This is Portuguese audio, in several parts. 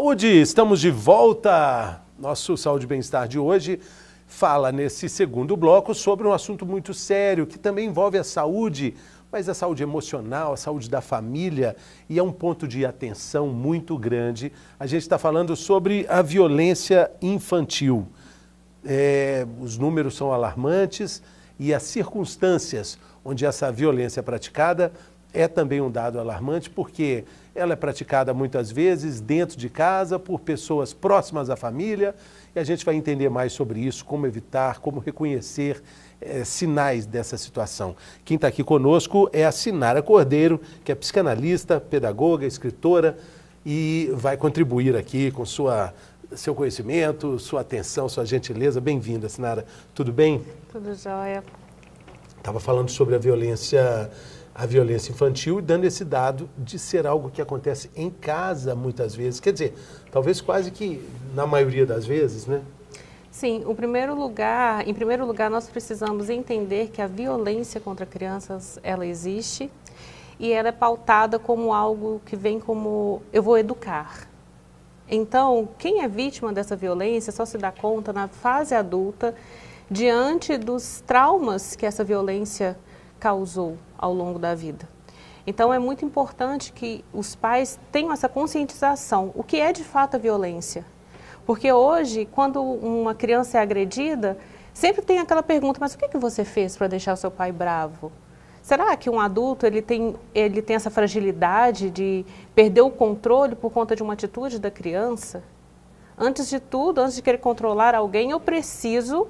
Saúde, estamos de volta. Nosso Saúde e Bem-Estar de hoje fala nesse segundo bloco sobre um assunto muito sério que também envolve a saúde, mas a saúde emocional, a saúde da família, e é um ponto de atenção muito grande. A gente está falando sobre a violência infantil. Os números são alarmantes e as circunstâncias onde essa violência é praticada é também um dado alarmante, porque ela é praticada muitas vezes dentro de casa, por pessoas próximas à família, e a gente vai entender mais sobre isso, como evitar, como reconhecer sinais dessa situação. Quem está aqui conosco é a Sinara Cordeiro, que é psicanalista, pedagoga, escritora, e vai contribuir aqui com seu conhecimento, sua atenção, sua gentileza. Bem-vinda, Sinara. Tudo bem? Tudo jóia. Estava falando sobre a violência infantil e dando esse dado de ser algo que acontece em casa muitas vezes. Quer dizer, talvez quase que na maioria das vezes, né? Sim, em primeiro lugar, nós precisamos entender que a violência contra crianças, ela existe e ela é pautada como algo que vem como eu vou educar. Então, quem é vítima dessa violência só se dá conta na fase adulta, diante dos traumas que essa violência causou ao longo da vida. Então, é muito importante que os pais tenham essa conscientização. O que é de fato a violência? Porque hoje, quando uma criança é agredida, sempre tem aquela pergunta, mas o que você fez para deixar o seu pai bravo? Será que um adulto ele tem essa fragilidade de perder o controle por conta de uma atitude da criança? Antes de tudo, antes de querer controlar alguém, eu preciso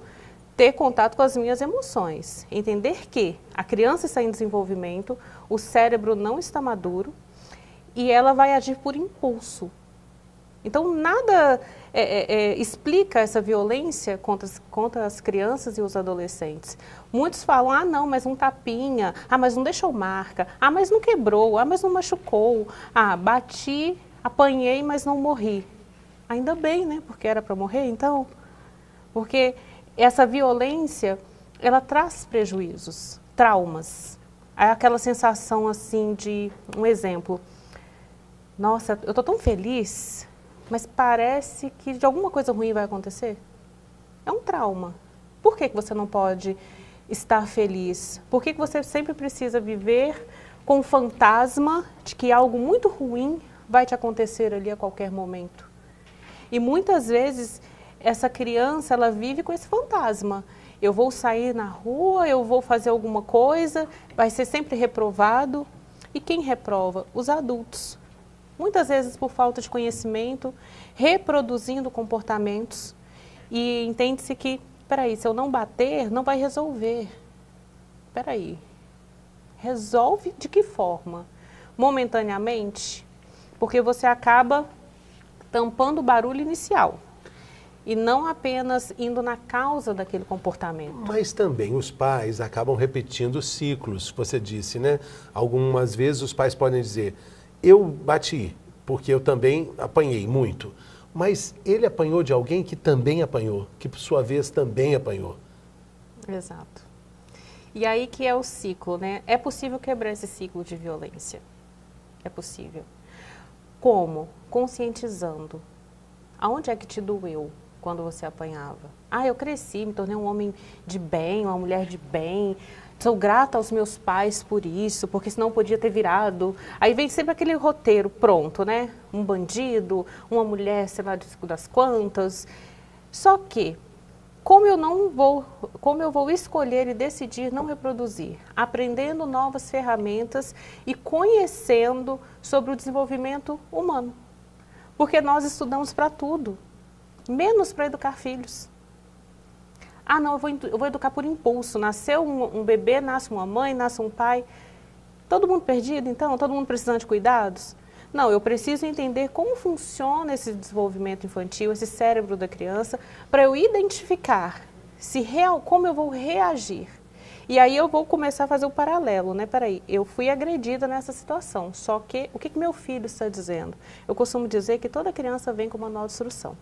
ter contato com as minhas emoções. Entender que a criança está em desenvolvimento, o cérebro não está maduro e ela vai agir por impulso. Então, nada explica essa violência contra as crianças e os adolescentes. Muitos falam, ah não, mas um tapinha, ah mas não deixou marca, ah mas não quebrou, ah mas não machucou, ah bati, apanhei, mas não morri. Ainda bem, né, porque era para morrer então, porque essa violência, ela traz prejuízos, traumas. É aquela sensação assim de, um exemplo, nossa, eu estou tão feliz, mas parece que de alguma coisa ruim vai acontecer. É um trauma. Por que você não pode estar feliz? Por que você sempre precisa viver com o fantasma de que algo muito ruim vai te acontecer ali a qualquer momento? E muitas vezes essa criança, ela vive com esse fantasma. Eu vou sair na rua, eu vou fazer alguma coisa, vai ser sempre reprovado. E quem reprova? Os adultos. Muitas vezes por falta de conhecimento, reproduzindo comportamentos. E entende-se que, peraí, se eu não bater, não vai resolver. Peraí, resolve de que forma? Momentaneamente, porque você acaba tampando o barulho inicial. E não apenas indo na causa daquele comportamento. Mas também os pais acabam repetindo ciclos, você disse, né? Algumas vezes os pais podem dizer, eu bati, porque eu também apanhei muito. Mas ele apanhou de alguém que também apanhou, que por sua vez também apanhou. Exato. E aí que é o ciclo, né? É possível quebrar esse ciclo de violência. É possível. Como? Conscientizando. Aonde é que te doeu quando você apanhava? Ah, eu cresci, me tornei um homem de bem, uma mulher de bem. Sou grata aos meus pais por isso, porque senão eu podia ter virado. Aí vem sempre aquele roteiro pronto, né? Um bandido, uma mulher, sei lá das quantas. Só que, como eu vou escolher e decidir não reproduzir? Aprendendo novas ferramentas e conhecendo sobre o desenvolvimento humano. Porque nós estudamos para tudo, menos para educar filhos. Ah, não, eu vou educar por impulso. Nasceu um bebê, nasce uma mãe, nasce um pai. Todo mundo perdido, então? Todo mundo precisando de cuidados? Não, eu preciso entender como funciona esse desenvolvimento infantil, esse cérebro da criança, para eu identificar como eu vou reagir. E aí eu vou começar a fazer o paralelo, né? Peraí, eu fui agredida nessa situação, só que o que meu filho está dizendo? Eu costumo dizer que toda criança vem com manual de instrução.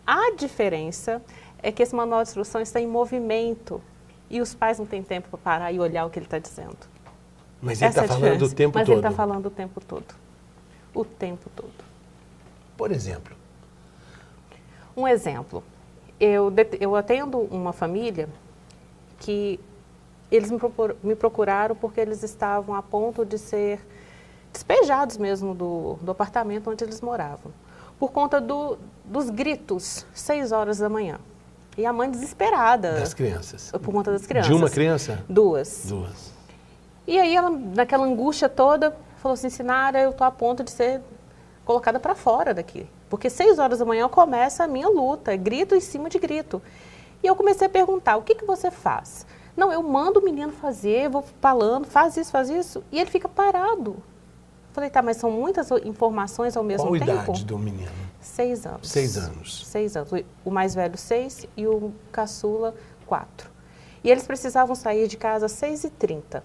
A diferença é que esse manual de instrução está em movimento e os pais não têm tempo para parar e olhar o que ele está dizendo. Mas ele está falando o tempo todo. Mas ele está falando o tempo todo. O tempo todo. Por exemplo? Um exemplo. Eu atendo uma família que eles me procuraram porque eles estavam a ponto de ser despejados mesmo do apartamento onde eles moravam, por conta dos gritos, 6 horas da manhã. E a mãe desesperada. Das crianças? Por conta das crianças. De uma criança? 2. 2. E aí ela, naquela angústia toda, falou assim, Sinara, eu estou a ponto de ser colocada para fora daqui. Porque 6 horas da manhã começa a minha luta, grito em cima de grito. E eu comecei a perguntar, o que você faz? Não, eu mando o menino fazer, vou falando, faz isso, e ele fica parado. Falei, tá, mas são muitas informações ao mesmo tempo? Qual a idade do menino? 6 anos. 6 anos. 6 anos. O mais velho, 6, e o caçula, 4. E eles precisavam sair de casa às 6h30.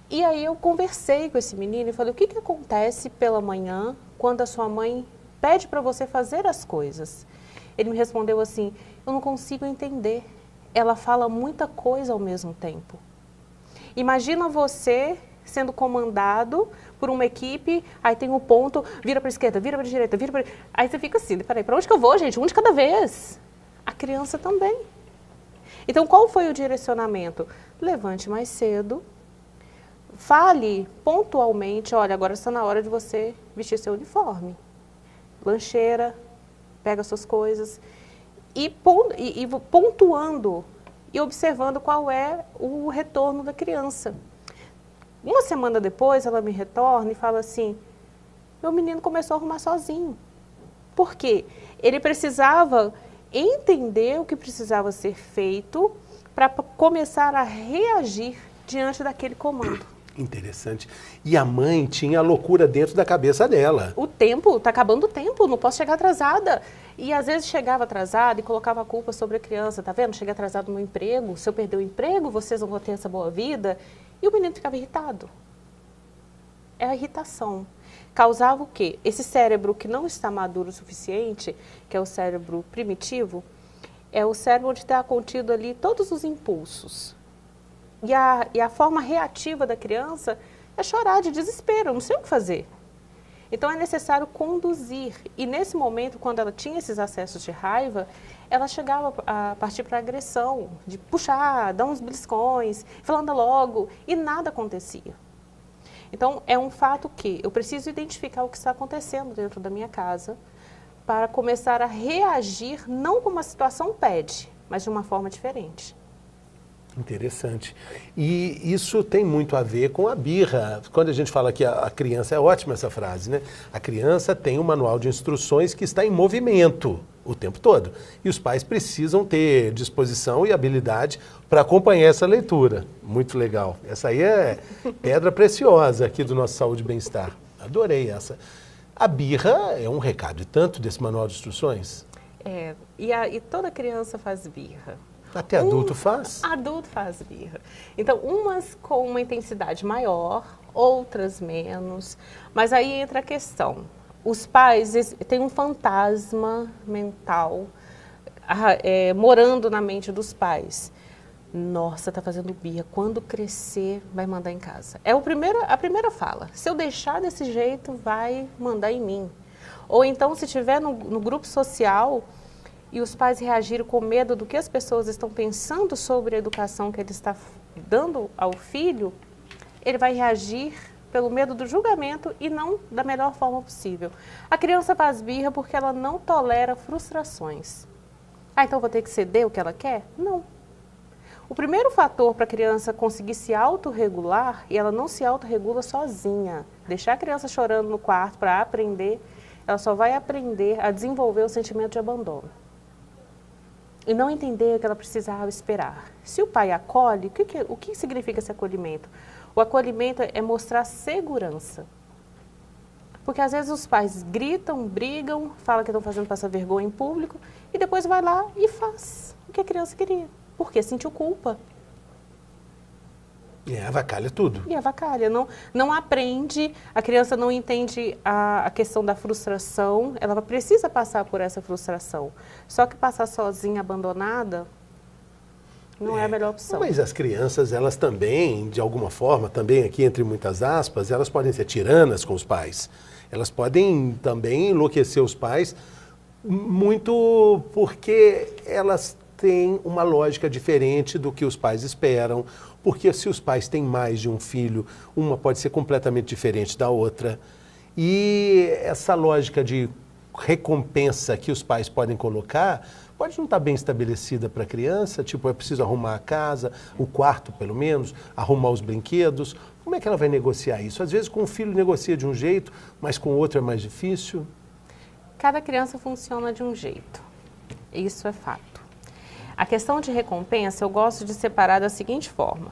E aí eu conversei com esse menino e falei, o que acontece pela manhã quando a sua mãe pede para você fazer as coisas? Ele me respondeu assim, eu não consigo entender. Ela fala muita coisa ao mesmo tempo. Imagina você sendo comandado por uma equipe, aí tem um ponto, vira para a esquerda, vira para a direita, vira para... Aí você fica assim, peraí, para onde que eu vou, gente? Um de cada vez. A criança também. Então, qual foi o direcionamento? Levante mais cedo, fale pontualmente, olha, agora está na hora de você vestir seu uniforme. Lancheira, pega suas coisas e pontuando e observando qual é o retorno da criança. Uma semana depois, ela me retorna e fala assim, meu menino começou a arrumar sozinho. Por quê? Ele precisava entender o que precisava ser feito para começar a reagir diante daquele comando. Interessante. E a mãe tinha a loucura dentro da cabeça dela. O tempo, está acabando o tempo, não posso chegar atrasada. E às vezes chegava atrasada e colocava a culpa sobre a criança, tá vendo? Cheguei atrasado no emprego, se eu perder o emprego, vocês não vão ter essa boa vida. E o menino ficava irritado. É a irritação. Causava o quê? Esse cérebro que não está maduro o suficiente, que é o cérebro primitivo, é o cérebro onde está contido ali todos os impulsos. E a forma reativa da criança é chorar de desespero, eu não sei o que fazer. Então é necessário conduzir. E nesse momento, quando ela tinha esses acessos de raiva, ela chegava a partir para a agressão, de puxar, dar uns beliscões, falando logo, e nada acontecia. Então é um fato que eu preciso identificar o que está acontecendo dentro da minha casa para começar a reagir, não como a situação pede, mas de uma forma diferente. Interessante. E isso tem muito a ver com a birra. Quando a gente fala que a criança, é ótima essa frase, né? A criança tem um manual de instruções que está em movimento o tempo todo. E os pais precisam ter disposição e habilidade para acompanhar essa leitura. Muito legal. Essa aí é pedra preciosa aqui do nosso Saúde e Bem-Estar. Adorei essa. A birra é um recado e tanto desse manual de instruções? É, e toda criança faz birra. Até adulto faz? Adulto faz birra. Então, umas com uma intensidade maior, outras menos. Mas aí entra a questão. Os pais têm um fantasma mental morando na mente dos pais. Nossa, tá fazendo birra. Quando crescer, vai mandar em casa. É a primeira fala. Se eu deixar desse jeito, vai mandar em mim. Ou então, se estiver no grupo social e os pais reagiram com medo do que as pessoas estão pensando sobre a educação que ele está dando ao filho, ele vai reagir pelo medo do julgamento e não da melhor forma possível. A criança faz birra porque ela não tolera frustrações. Ah, então vou ter que ceder o que ela quer? Não. O primeiro fator para a criança conseguir se autorregular, e ela não se autorregula sozinha, deixar a criança chorando no quarto para aprender, ela só vai aprender a desenvolver o sentimento de abandono. E não entender que ela precisava esperar. Se o pai acolhe, o que significa esse acolhimento? O acolhimento é mostrar segurança. Porque às vezes os pais gritam, brigam, falam que estão fazendo passar vergonha em público e depois vai lá e faz o que a criança queria. Porque sentiu culpa. E avacalha tudo. E avacalha. Não aprende, a criança não entende a questão da frustração, ela precisa passar por essa frustração. Só que passar sozinha, abandonada, Não é a melhor opção. Mas as crianças, elas também, de alguma forma, também aqui entre muitas aspas, elas podem ser tiranas com os pais. Elas podem também enlouquecer os pais muito porque elas têm uma lógica diferente do que os pais esperam. Porque se os pais têm mais de um filho, uma pode ser completamente diferente da outra. E essa lógica de recompensa que os pais podem colocar pode não estar bem estabelecida para a criança, tipo, é preciso arrumar a casa, o quarto pelo menos, arrumar os brinquedos. Como é que ela vai negociar isso? Às vezes com o filho negocia de um jeito, mas com o outro é mais difícil. Cada criança funciona de um jeito, isso é fato. A questão de recompensa eu gosto de separar da seguinte forma.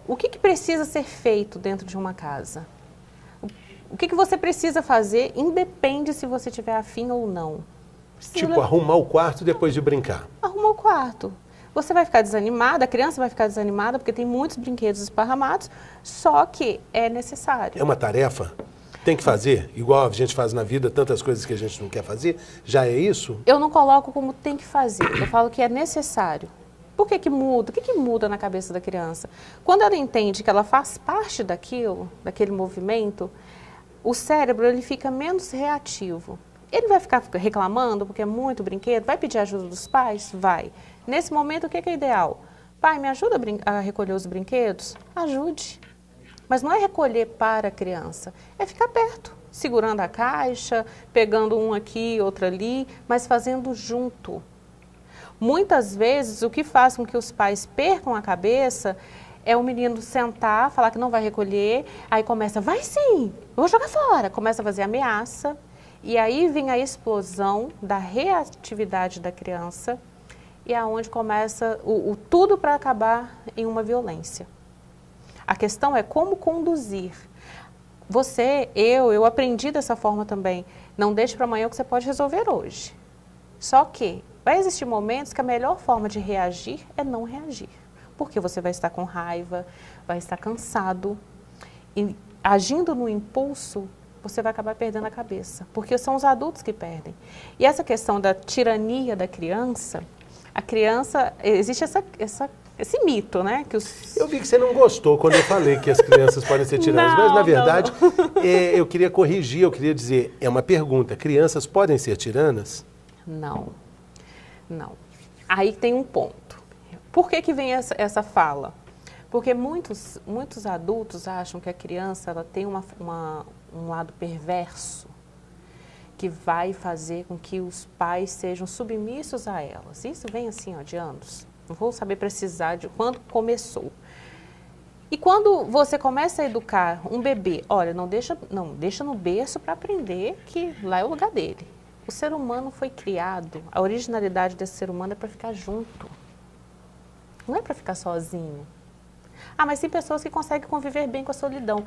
O que precisa ser feito dentro de uma casa? O que você precisa fazer independe se você tiver afim ou não. Tipo, arrumar o quarto depois de brincar. Arrumar o quarto. Você vai ficar desanimada, a criança vai ficar desanimada porque tem muitos brinquedos esparramados, só que é necessário. É uma tarefa? Tem que fazer? Igual a gente faz na vida, tantas coisas que a gente não quer fazer? Já é isso? Eu não coloco como tem que fazer, eu falo que é necessário. Por que muda? O que muda na cabeça da criança? Quando ela entende que ela faz parte daquilo, daquele movimento, o cérebro ele fica menos reativo. Ele vai ficar reclamando porque é muito brinquedo? Vai pedir ajuda dos pais? Vai. Nesse momento, o que é ideal? Pai, me ajuda a recolher os brinquedos? Ajude. Mas não é recolher para a criança, é ficar perto, segurando a caixa, pegando um aqui, outro ali, mas fazendo junto. Muitas vezes, o que faz com que os pais percam a cabeça é o menino sentar, falar que não vai recolher, aí começa, vai sim, eu vou jogar fora. Começa a fazer ameaça, e aí vem a explosão da reatividade da criança, e é onde começa o tudo para acabar em uma violência. A questão é como conduzir. Você, eu aprendi dessa forma também. Não deixe para amanhã o que você pode resolver hoje. Só que vai existir momentos que a melhor forma de reagir é não reagir. Porque você vai estar com raiva, vai estar cansado. E agindo no impulso, você vai acabar perdendo a cabeça. Porque são os adultos que perdem. E essa questão da tirania da criança, a criança, existe esse mito, né? Que Eu vi que você não gostou quando eu falei que as crianças podem ser tiranas, mas na verdade eu queria corrigir, eu queria dizer, é uma pergunta, crianças podem ser tiranas? Não, não. Aí tem um ponto. Por que vem essa fala? Porque muitos adultos acham que a criança ela tem um lado perverso que vai fazer com que os pais sejam submissos a elas. Isso vem assim, ó, de anos. Não vou saber precisar de quando começou. E quando você começa a educar um bebê, olha, não deixa no berço para aprender que lá é o lugar dele. O ser humano foi criado, a originalidade desse ser humano é para ficar junto. Não é para ficar sozinho. Ah, mas tem pessoas que conseguem conviver bem com a solidão.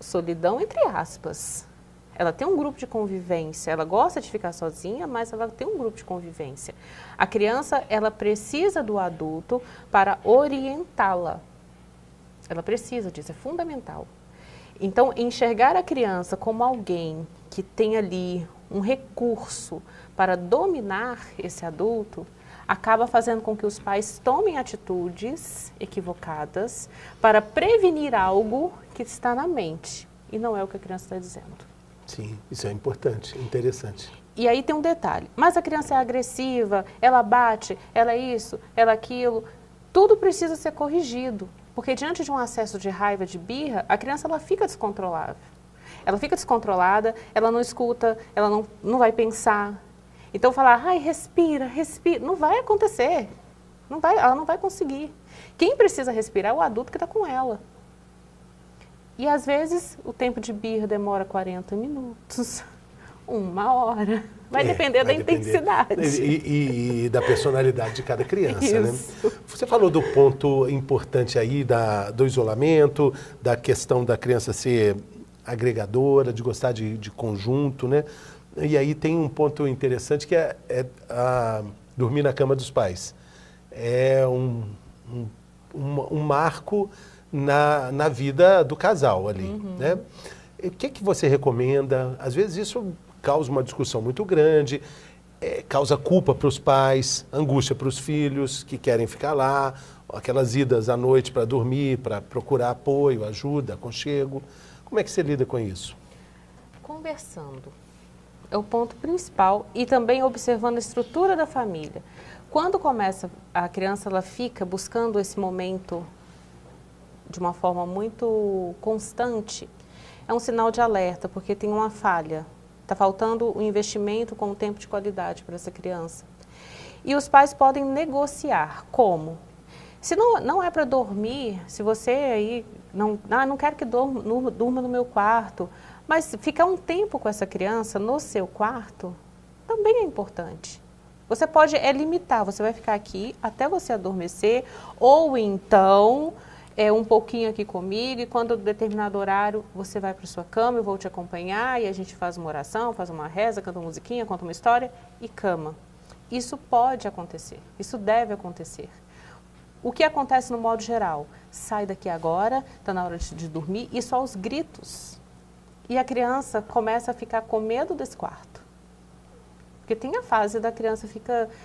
Solidão entre aspas. Ela tem um grupo de convivência, ela gosta de ficar sozinha, mas ela tem um grupo de convivência. A criança, ela precisa do adulto para orientá-la. Ela precisa disso, é fundamental. Então, enxergar a criança como alguém que tem ali um recurso para dominar esse adulto, acaba fazendo com que os pais tomem atitudes equivocadas para prevenir algo que está na mente. E não é o que a criança está dizendo. Sim, isso é importante, interessante. E aí tem um detalhe, mas a criança é agressiva, ela bate, ela é isso, ela é aquilo, tudo precisa ser corrigido, porque diante de um acesso de raiva, de birra, a criança ela fica descontrolável. Ela fica descontrolada, ela não escuta, ela não vai pensar. Então falar, ai, respira, não vai acontecer, ela não vai conseguir. Quem precisa respirar é o adulto que está com ela. E às vezes o tempo de birra demora 40 minutos, 1 hora. Vai depender da intensidade. E da personalidade de cada criança, Isso. Né? Você falou do ponto importante aí do isolamento, da questão da criança ser agregadora, de gostar de conjunto, né? E aí tem um ponto interessante que é dormir na cama dos pais. É um marco na vida do casal ali, né? O que você recomenda? Às vezes isso causa uma discussão muito grande. causa culpa para os pais, angústia para os filhos que querem ficar lá, aquelas idas à noite para dormir, para procurar apoio, ajuda, aconchego. Como é que você lida com isso? Conversando. É o ponto principal e também observando a estrutura da família. Quando começa, a criança ela fica buscando esse momento de uma forma muito constante, é um sinal de alerta, porque tem uma falha. Está faltando o investimento com o tempo de qualidade para essa criança. E os pais podem negociar. Como? Se não é para dormir, se você aí não quero que durma no meu quarto, mas ficar um tempo com essa criança no seu quarto também é importante. Você pode limitar, você vai ficar aqui até você adormecer, ou então um pouquinho aqui comigo, e quando determinado horário você vai para sua cama, eu vou te acompanhar, e a gente faz uma oração, faz uma reza, canta uma musiquinha, conta uma história, e cama. Isso pode acontecer, isso deve acontecer. O que acontece no modo geral? Sai daqui agora, está na hora de dormir, e só os gritos. E a criança começa a ficar com medo desse quarto. Porque tem a fase da criança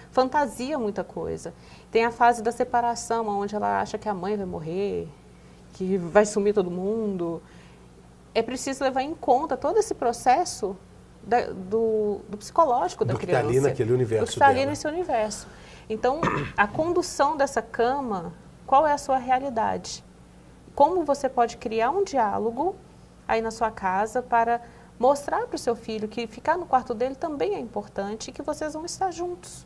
fantasia muita coisa. Tem a fase da separação, onde ela acha que a mãe vai morrer, que vai sumir todo mundo. É preciso levar em conta todo esse processo do psicológico da criança. Do que está ali naquele universo dela. Do que está ali nesse universo. Então, a condução dessa cama, qual é a sua realidade? Como você pode criar um diálogo aí na sua casa para mostrar para o seu filho que ficar no quarto dele também é importante e que vocês vão estar juntos.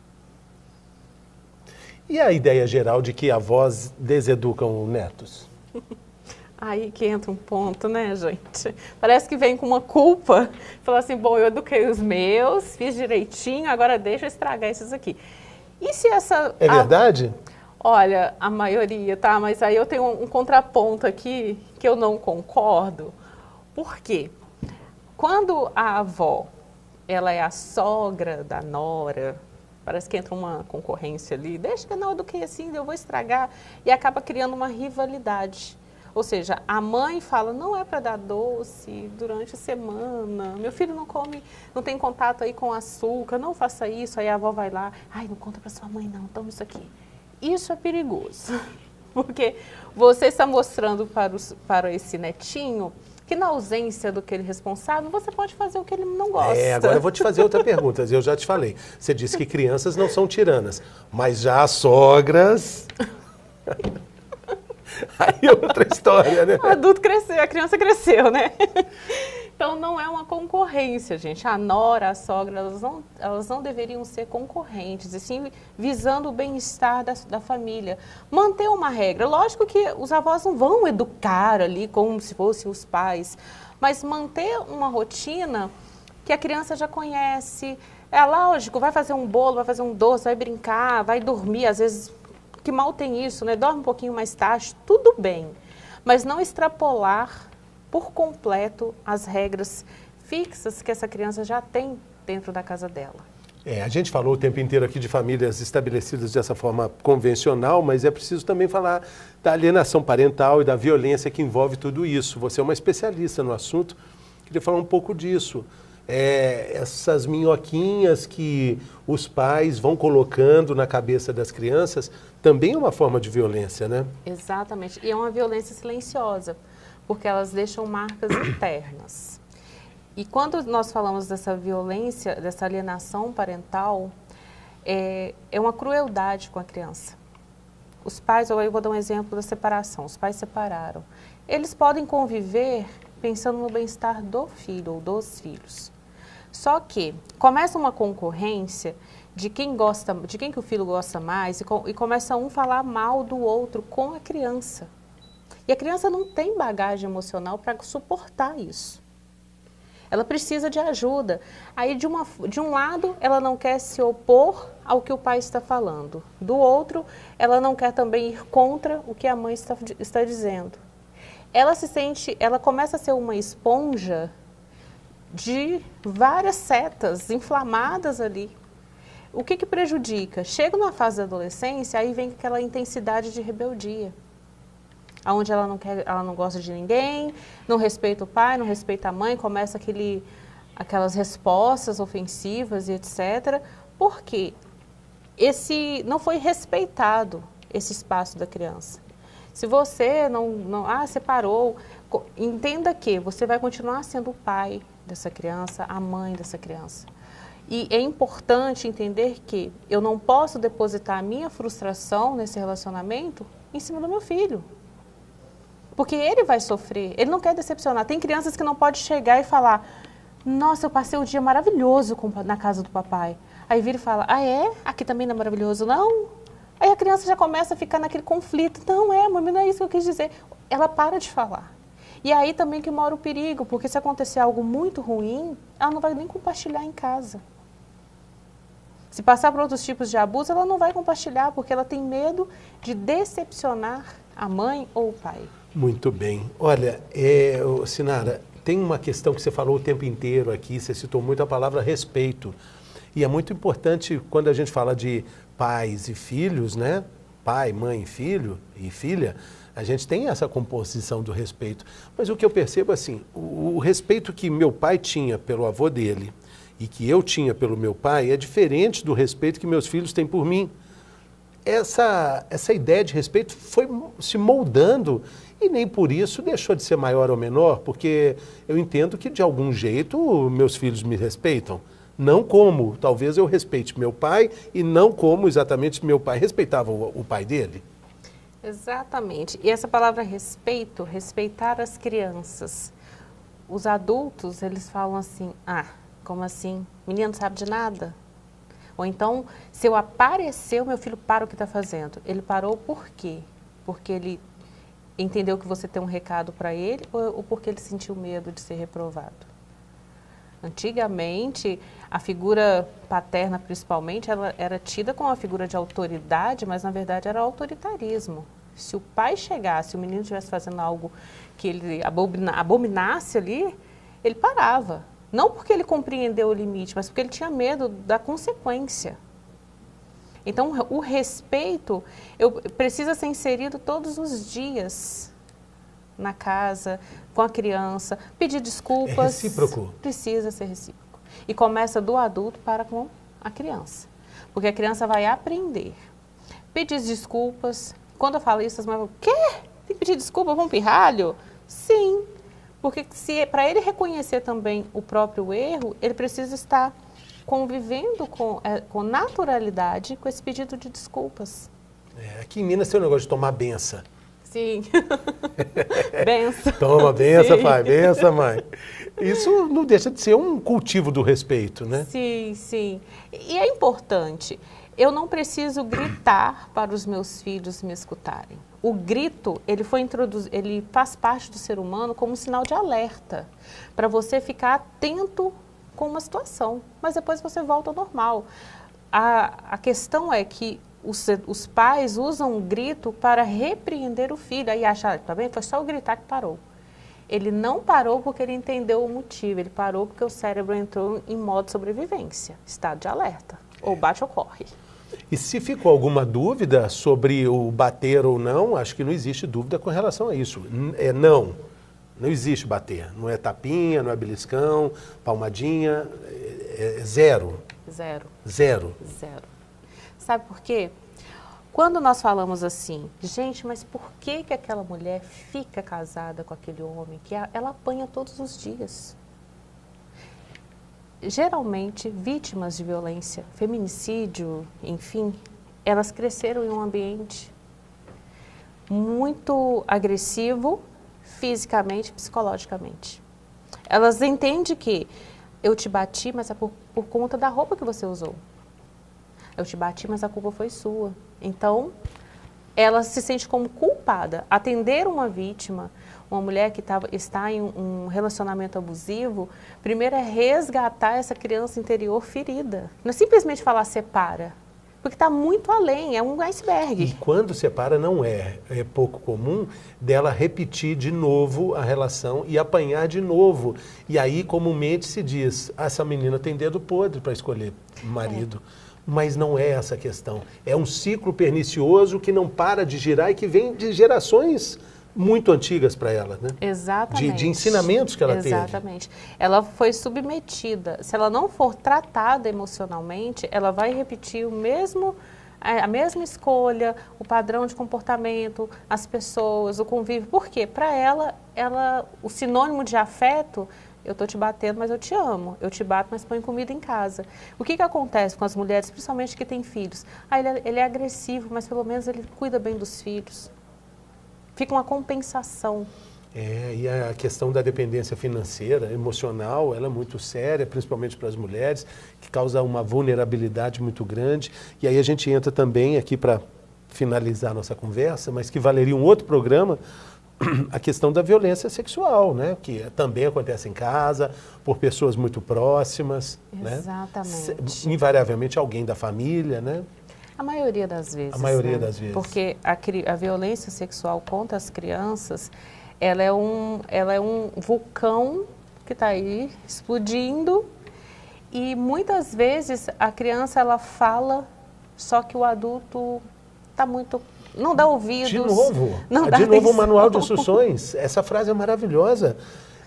E a ideia geral de que avós deseducam netos? Aí que entra um ponto, né, gente? Parece que vem com uma culpa. Falar assim, bom, eu eduquei os meus, fiz direitinho, agora deixa eu estragar esses aqui. E se essa... É verdade? Olha, a maioria, tá? Mas aí eu tenho um contraponto aqui que eu não concordo. Por quê? Quando a avó, ela é a sogra da nora, parece que entra uma concorrência ali, deixa que eu não eduquei assim, eu vou estragar, e acaba criando uma rivalidade. Ou seja, a mãe fala, não é para dar doce durante a semana, meu filho não come, não tem contato aí com açúcar, não faça isso, aí a avó vai lá, ai, não conta para sua mãe não, toma isso aqui. Isso é perigoso, porque você está mostrando para esse netinho que na ausência do que ele é responsável, você pode fazer o que ele não gosta. Agora eu vou te fazer outra pergunta, eu já te falei. Você disse que crianças não são tiranas, mas já as sogras... Aí é outra história, né? O adulto cresceu, a criança cresceu, né? Então não é uma concorrência, gente. A nora, a sogra, elas não deveriam ser concorrentes, e sim visando o bem-estar da família. Manter uma regra. Lógico que os avós não vão educar ali como se fossem os pais, mas manter uma rotina que a criança já conhece. É lógico, vai fazer um bolo, vai fazer um doce, vai brincar, vai dormir, às vezes... que mal tem isso, né? Dorme um pouquinho mais tarde, tudo bem. Mas não extrapolar por completo as regras fixas que essa criança já tem dentro da casa dela. A gente falou o tempo inteiro aqui de famílias estabelecidas dessa forma convencional, mas é preciso também falar da alienação parental e da violência que envolve tudo isso. Você é uma especialista no assunto, queria falar um pouco disso. Essas minhoquinhas que os pais vão colocando na cabeça das crianças também é uma forma de violência, né? Exatamente. E é uma violência silenciosa, porque elas deixam marcas internas. E quando nós falamos dessa violência, dessa alienação parental, é uma crueldade com a criança. Os pais, eu vou dar um exemplo da separação, os pais separaram. Eles podem conviver pensando no bem-estar do filho ou dos filhos. Só que começa uma concorrência de quem que o filho gosta mais e começa um falar mal do outro com a criança. E a criança não tem bagagem emocional para suportar isso. Ela precisa de ajuda. Aí de um lado ela não quer se opor ao que o pai está falando. Do outro, ela não quer também ir contra o que a mãe está dizendo. Ela começa a ser uma esponja de várias setas inflamadas ali. O que prejudica? Chega numa fase da adolescência, aí vem aquela intensidade de rebeldia, onde ela não gosta de ninguém, não respeita o pai, não respeita a mãe, começa aquelas respostas ofensivas e etc. Por quê? Não foi respeitado esse espaço da criança. Se você separou, entenda que você vai continuar sendo o pai dessa criança, a mãe dessa criança. E é importante entender que eu não posso depositar a minha frustração nesse relacionamento em cima do meu filho. Porque ele vai sofrer, ele não quer decepcionar. Tem crianças que não podem chegar e falar, nossa, eu passei um dia maravilhoso na casa do papai. Aí vira e fala, ah é? Aqui também não é maravilhoso, não? Aí a criança já começa a ficar naquele conflito. Não mãe, não é isso que eu quis dizer. Ela para de falar. E aí também que mora o perigo, porque se acontecer algo muito ruim, ela não vai nem compartilhar em casa. Se passar por outros tipos de abuso, ela não vai compartilhar, porque ela tem medo de decepcionar a mãe ou o pai. Muito bem. Olha, Sinara, tem uma questão que você falou o tempo inteiro aqui, você citou muito a palavra respeito. E é muito importante quando a gente fala de pais e filhos, né? Pai, mãe, filho e filha, a gente tem essa composição do respeito. Mas o que eu percebo assim, o respeito que meu pai tinha pelo avô dele e que eu tinha pelo meu pai é diferente do respeito que meus filhos têm por mim. Essa ideia de respeito foi se moldando e nem por isso deixou de ser maior ou menor, porque eu entendo que de algum jeito meus filhos me respeitam. Não como, talvez eu respeite meu pai e não como exatamente meu pai respeitava o pai dele. Exatamente. E essa palavra respeito, respeitar as crianças. Os adultos, eles falam assim, como assim? Menino não sabe de nada? Ou então, se eu aparecer, o meu filho para o que está fazendo. Ele parou por quê? Porque ele entendeu que você tem um recado para ele ou porque ele sentiu medo de ser reprovado? Antigamente, a figura paterna, principalmente, ela era tida como uma figura de autoridade, mas, na verdade, era autoritarismo. Se o pai chegasse, se o menino estivesse fazendo algo que ele abominasse ali, ele parava. Não porque ele compreendeu o limite, mas porque ele tinha medo da consequência. Então, o respeito precisa ser inserido todos os dias na casa, com a criança, pedir desculpas. É recíproco. Precisa ser recíproco. E começa do adulto para com a criança. Porque a criança vai aprender. Pedir desculpas. Quando eu falo isso, as mães falam, o quê? Tem que pedir desculpa para um pirralho? Sim. Porque para ele reconhecer também o próprio erro, ele precisa estar convivendo com naturalidade com esse pedido de desculpas. Aqui em Minas tem um negócio de tomar benção. Sim. Benção. Toma benção, Sim. pai, benção, mãe. Isso não deixa de ser um cultivo do respeito, né? Sim, sim. E é importante. Eu não preciso gritar para os meus filhos me escutarem. O grito, ele faz parte do ser humano como um sinal de alerta, para você ficar atento com uma situação, mas depois você volta ao normal. A questão é que os pais usam o grito para repreender o filho, aí acha, tá bem? Foi só o gritar que parou. Ele não parou porque ele entendeu o motivo, ele parou porque o cérebro entrou em modo de sobrevivência, estado de alerta, ou bate ou corre. E se ficou alguma dúvida sobre o bater ou não, acho que não existe dúvida com relação a isso. Não existe bater. Não é tapinha, não é beliscão, palmadinha, zero. Zero. Zero. Zero. Sabe por quê? Quando nós falamos assim, gente, mas por que aquela mulher fica casada com aquele homem que ela apanha todos os dias? Geralmente, vítimas de violência, feminicídio, enfim, elas cresceram em um ambiente muito agressivo, fisicamente e psicologicamente. Elas entendem que eu te bati, mas é por conta da roupa que você usou. Eu te bati, mas a culpa foi sua. Então, ela se sente como culpada. Atender uma vítima, uma mulher que está em um relacionamento abusivo, primeiro é resgatar essa criança interior ferida. Não é simplesmente falar separa, porque está muito além, é um iceberg. E quando separa não é pouco comum dela repetir de novo a relação e apanhar de novo. E aí comumente se diz, essa menina tem dedo podre para escolher marido. Mas não é essa a questão. É um ciclo pernicioso que não para de girar e que vem de gerações muito antigas para ela, né? Exatamente. De ensinamentos que ela teve. Exatamente. Ela foi submetida. Se ela não for tratada emocionalmente, ela vai repetir a mesma escolha, o padrão de comportamento, as pessoas, o convívio. Por quê? Para ela, o sinônimo de afeto, eu estou te batendo, mas eu te amo. Eu te bato, mas põe comida em casa. O que acontece com as mulheres, principalmente que têm filhos? Ele é agressivo, mas pelo menos ele cuida bem dos filhos. Fica uma compensação. E a questão da dependência financeira, emocional, ela é muito séria, principalmente para as mulheres, que causa uma vulnerabilidade muito grande. E aí a gente entra também aqui para finalizar nossa conversa, mas que valeria um outro programa, a questão da violência sexual, né? Que também acontece em casa, por pessoas muito próximas. Exatamente. Né? Invariavelmente alguém da família, né? A maioria das vezes. A maioria das vezes. Porque a violência sexual contra as crianças, ela é um vulcão que está aí explodindo e muitas vezes a criança ela fala, só que o adulto está muito... não dá ouvidos. De novo, o manual de instruções. Essa frase é maravilhosa.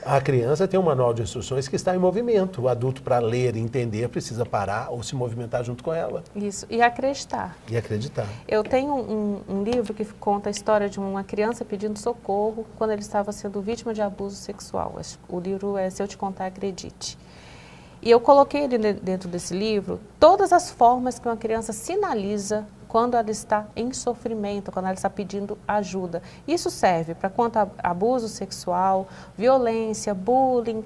A criança tem um manual de instruções que está em movimento. O adulto, para ler e entender, precisa parar ou se movimentar junto com ela. Isso, e acreditar. E acreditar. Eu tenho um livro que conta a história de uma criança pedindo socorro quando ele estava sendo vítima de abuso sexual. O livro é Se Eu Te Contar, Acredite. E eu coloquei dentro desse livro todas as formas que uma criança sinaliza quando ela está em sofrimento, quando ela está pedindo ajuda. Isso serve para quanto a abuso sexual, violência, bullying,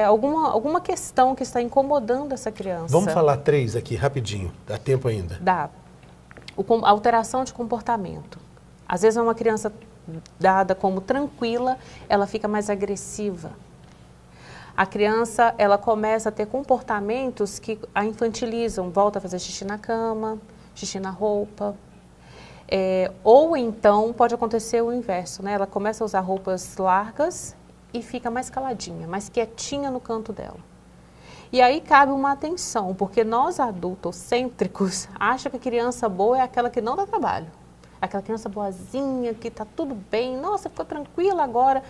alguma questão que está incomodando essa criança. Vamos falar 3 aqui, rapidinho. Dá tempo ainda. Dá. A alteração de comportamento. Às vezes uma criança dada como tranquila, ela fica mais agressiva. A criança, ela começa a ter comportamentos que a infantilizam, volta a fazer xixi na cama, xixi na roupa, ou então pode acontecer o inverso, né? Ela começa a usar roupas largas e fica mais caladinha, mais quietinha no canto dela. E aí cabe uma atenção, porque nós adultocêntricos achamos que a criança boa é aquela que não dá trabalho. Aquela criança boazinha, que está tudo bem, nossa, ficou tranquila agora.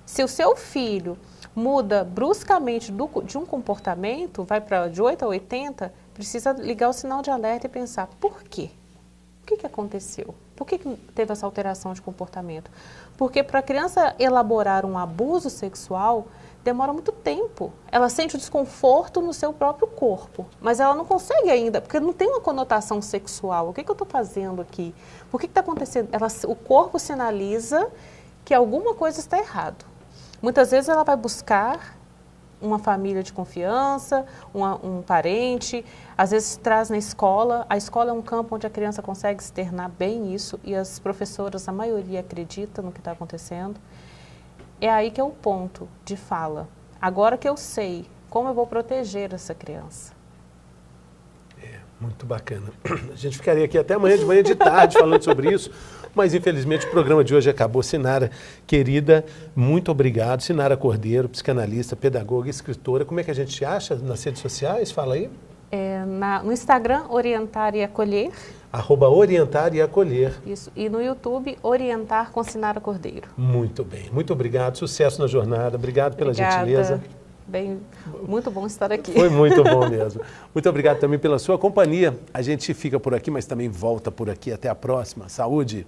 Se o seu filho muda bruscamente de um comportamento, vai de 8 a 80, precisa ligar o sinal de alerta e pensar, por quê? O que aconteceu? Por que teve essa alteração de comportamento? Porque para a criança elaborar um abuso sexual, demora muito tempo. Ela sente o desconforto no seu próprio corpo, mas ela não consegue ainda, porque não tem uma conotação sexual. O que eu estou fazendo aqui? Por que está acontecendo? O corpo sinaliza que alguma coisa está errado. Muitas vezes ela vai buscar uma família de confiança, um parente, às vezes traz na escola. A escola é um campo onde a criança consegue externar bem isso e as professoras, a maioria, acredita no que está acontecendo. É aí que é o ponto de fala. Agora que eu sei como eu vou proteger essa criança. Muito bacana. A gente ficaria aqui até amanhã de manhã de tarde falando sobre isso, mas infelizmente o programa de hoje acabou. Sinara, querida, muito obrigado. Sinara Cordeiro, psicanalista, pedagoga, escritora. Como é que a gente te acha nas redes sociais? Fala aí. No Instagram, Orientar e Acolher. @Orientar e Acolher. Isso. E no YouTube, Orientar com Sinara Cordeiro. Muito bem. Muito obrigado. Sucesso na jornada. Obrigado pela gentileza. Muito bom estar aqui. Foi muito bom mesmo. Muito obrigado também pela sua companhia. A gente fica por aqui, mas também volta por aqui. Até a próxima. Saúde!